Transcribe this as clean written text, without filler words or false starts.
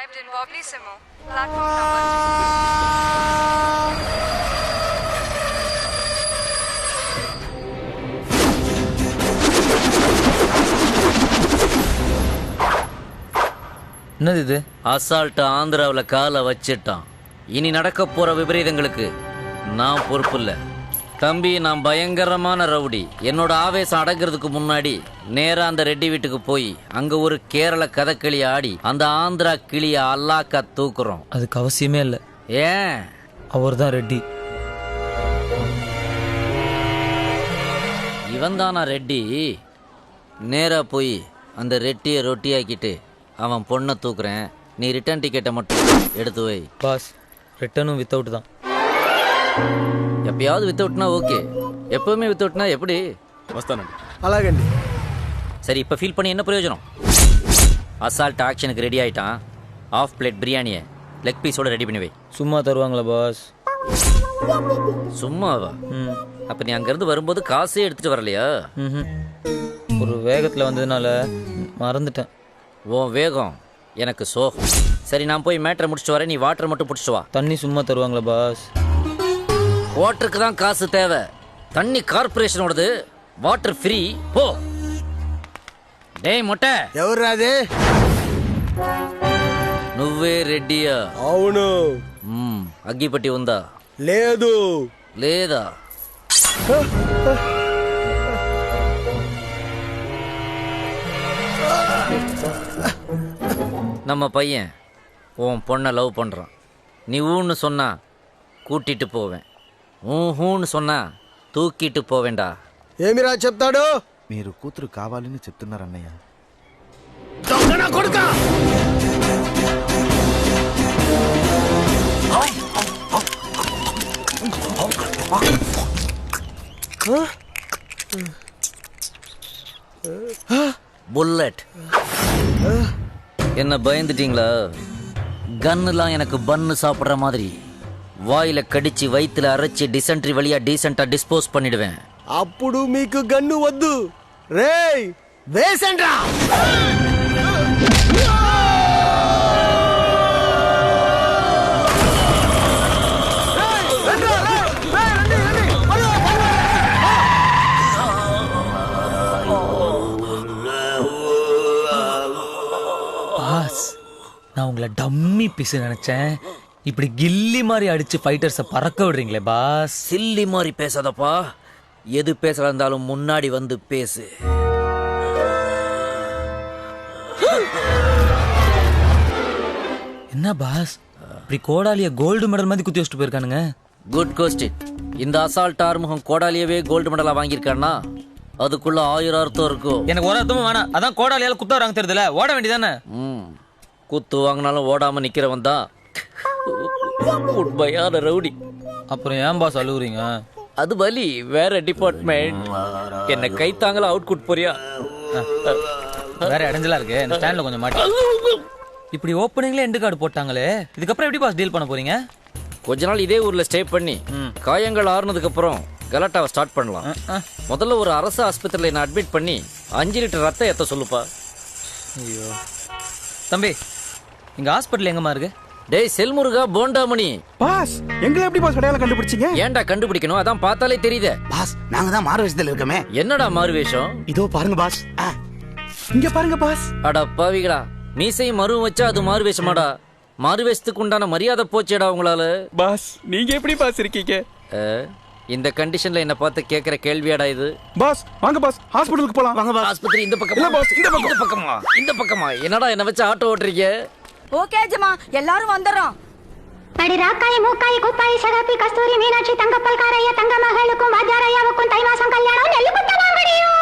arrived in Boblissimo. Platform number 3. என்னது இது? Assault ஆந்திராவில் காலை வச்சிட்டான். இனி நடக்க போற விபரீதங்களுக்கு நான் பொறுப்பு இல்லை தம்பி. நான் பயங்கரமான ரவுடி. என்னோட ஆவேசம் அடங்கிறதுக்கு முன்னாடி நேரா அந்த ரெட்டி வீட்டுக்கு போய் அங்க ஒரு கேரள கதக்களி ஆடி அந்த ஆந்திரா கிளிய அல்லாக்கா தூக்குறோம். அதுக்கு அவசியமே இல்லை. ஏன்? அவர் தான் ரெட்டி. இவன் தானா ரெட்டி? நேரா போய் அந்த ரெட்டியை ரொட்டியாக்கிட்டு அவன் பொண்ணை தூக்குறேன். நீ ரிட்டர்ன் டிக்கெட்டை மட்டும் எடுத்து வை. பாஸ், ரிட்டர்னும் வித்தவுட் தான். எப்பயாவது வித்தவுட்னா ஓகே, எப்பவுமே வித்தவுட்னா எப்படி? వస్తానండి. అలాగండి. சரி, இப்போ ஃபீல் பண்ணி என்ன பிரயோஜனம்? அசால்ட் ஆக்ஷனுக்கு ரெடி ஆயிட்டான். ஆஃப் பிளேட் பிரியாணியை லெக் பீஸோட ரெடி பண்ணி வை. சும்மா தருவாங்களா பாஸ்? சும்மாவா? அப்போ நீ அங்கேருந்து வரும்போது காசே எடுத்துகிட்டு வரலையா? ஒரு வேகத்தில் வந்ததுனால மறந்துட்டேன். உன் வேகம் எனக்கு சோகம். சரி, நான் போய் மேட்டரை முடிச்சுட்டு வரேன். நீ வாட்டர் மட்டும் பிடிச்சிட்டு வா. தண்ணி சும்மா தருவாங்களா பாஸ்? வாட்டருக்கு தான் காசு தேவை. தண்ணி கார்பரேஷனோடது, வாட்டர் ஃப்ரீ. போ. டேய் மொட்டை, ఎవర్రా అది? నువ్వే రెడ్డియా? అవును. అగ్గిపట్టి ఉందా? లేదు. లేదా? நம்ம பையன் உன் பொண்ணை லவ் பண்ணுறான். நீ ஊன்னு சொன்னா கூட்டிட்டு போவேன், ஊன்னு சொன்னா తూకిட்டு పోవేండా. ఏమిరా చెప్తాడు? మీరు కూతురు కావాలని చెప్తున్నారు అన్నయ్య. దొంగనా కొడుకా! புல்லட். என்ன பயந்துட்டீங்களா? கன்னுலாம் எனக்கு பன்னு சாப்பிட்ற மாதிரி வாயில கடிச்சு வயிற்றுல அரைச்சி டிசென்ட்ரி வழியா டீசெண்டா டிஸ்போஸ் பண்ணிடுவேன். అప్పుడు మీకు గన్ను వద్దు. రేయ్ వేసండ్రా. பாஸ், நான் உங்களை டம்மி பீஸ் நினைச்சேன். இப்படி கில்லி மாதிரி அடிச்சு ஃபைட்டர்ஸை பறக்க விடுறீங்களே பாஸ். சில்லி மாதிரி பேசாதப்பா. எது பேசுறா இருந்தாலும் முன்னாடி வந்து பேசு. என்ன பாஸ், இப்படி கோடாலிய கோல்டு மெடல் மாதிரி குத்தி வச்சுட்டு போயிருக்கானுங்க? Good question. இந்த அசால்ட் ஆறுமுகம் கோடாலியவே கோல்டு மெடலா வாங்கியிருக்கான்னா அதுக்குள்ள 1000 அர்த்தம் இருக்கும். எனக்கு ஒரு அர்த்தமும் வேணாம். அதான் கோடாலியால குத்த வராங்க தெரியுதுல, ஓட வேண்டியதானே? குத்து வாங்கினாலும் ஓடாம நிக்கிறவன் தான் உண்மையான ரவுடி. அப்புறம் ஏன் பாஸ் அழுகுறீங்க? அது வலி, வேற டிபார்ட்மெண்ட். என்ன கை தாங்கல அவுட் குட் போறியா? வேற இடைஞ்சலா இருக்கு, இந்த ஸ்டாண்ட்ல கொஞ்சம் மாட்டி. இப்படி ஓப்பனிங்ல எண்டு கார்டு போட்டாங்களே, இதுக்கப்புறம் எப்படி பாஸ் டீல் பண்ண போறீங்க? கொஞ்ச நாள் இதே ஊர்ல ஸ்டே பண்ணி காயங்கள் ஆறுனதுக்கு அப்புறம் கலாட்டாவை ஸ்டார்ட் பண்ணலாம். முதல்ல ஒரு அரசு ஆஸ்பத்திரியில என்ன அட்மிட் பண்ணி 5 லிட்டர் ரத்தம் ஏத்த சொல்லுப்பா. ஐயோ தம்பி, இங்க ஹாஸ்பிட்டல் எங்கம்மா இருக்கு? டேய் செல்முருகா போண்டாமணி. பாஸ், எங்களை எப்படி பாஸ் அடையாளம் கண்டுபிடிச்சீங்க? ஏன்டா கண்டுபிடிக்கணும்? அதான் பார்த்தாலே தெரியுதே. பாஸ், நாங்க தான் மாறு வேஷத்துல இருக்கோமே. என்னடா மாறு வேஷம்? இதோ பாருங்க பாஸ். இங்க பாருங்க பாஸ். அட பாவிகளா, மீசையும் மருவும் வச்சா அது மாறு வேஷமாடா? மாறு வேஷத்துக்கு உண்டான மரியாதை போச்சேடா உங்களால. பாஸ், நீங்க எப்படி பாஸ் இருக்கீங்க? இந்த கண்டிஷன்ல என்ன பார்த்து கேக்குற கேள்வியாடா இது? பாஸ் வாங்க பாஸ், ஹாஸ்பிடலுக்கு போலாம். வாங்க பாஸ். ஆஸ்பத்திரி இந்த பக்கம். இல்ல பாஸ், இந்த பக்கம். இந்த பக்கமா? இந்த பக்கமா? என்னடா என்ன வச்சு ஆட்டோ ஓட்டுறீங்க? ஓகே அஜமா, எல்லாரும் வந்துறோம். அடி ராக்காய் மூக்காய் குப்பாய் சகாப்பி கஸ்தூரி மீனாட்சி தங்கப்பல் காரைய தங்க மகளுக்கும் வாத்தியாரையாவுக்கும் தை மாசம் கல்யாணம் நெல்லு குத்த வாங்கடியோ.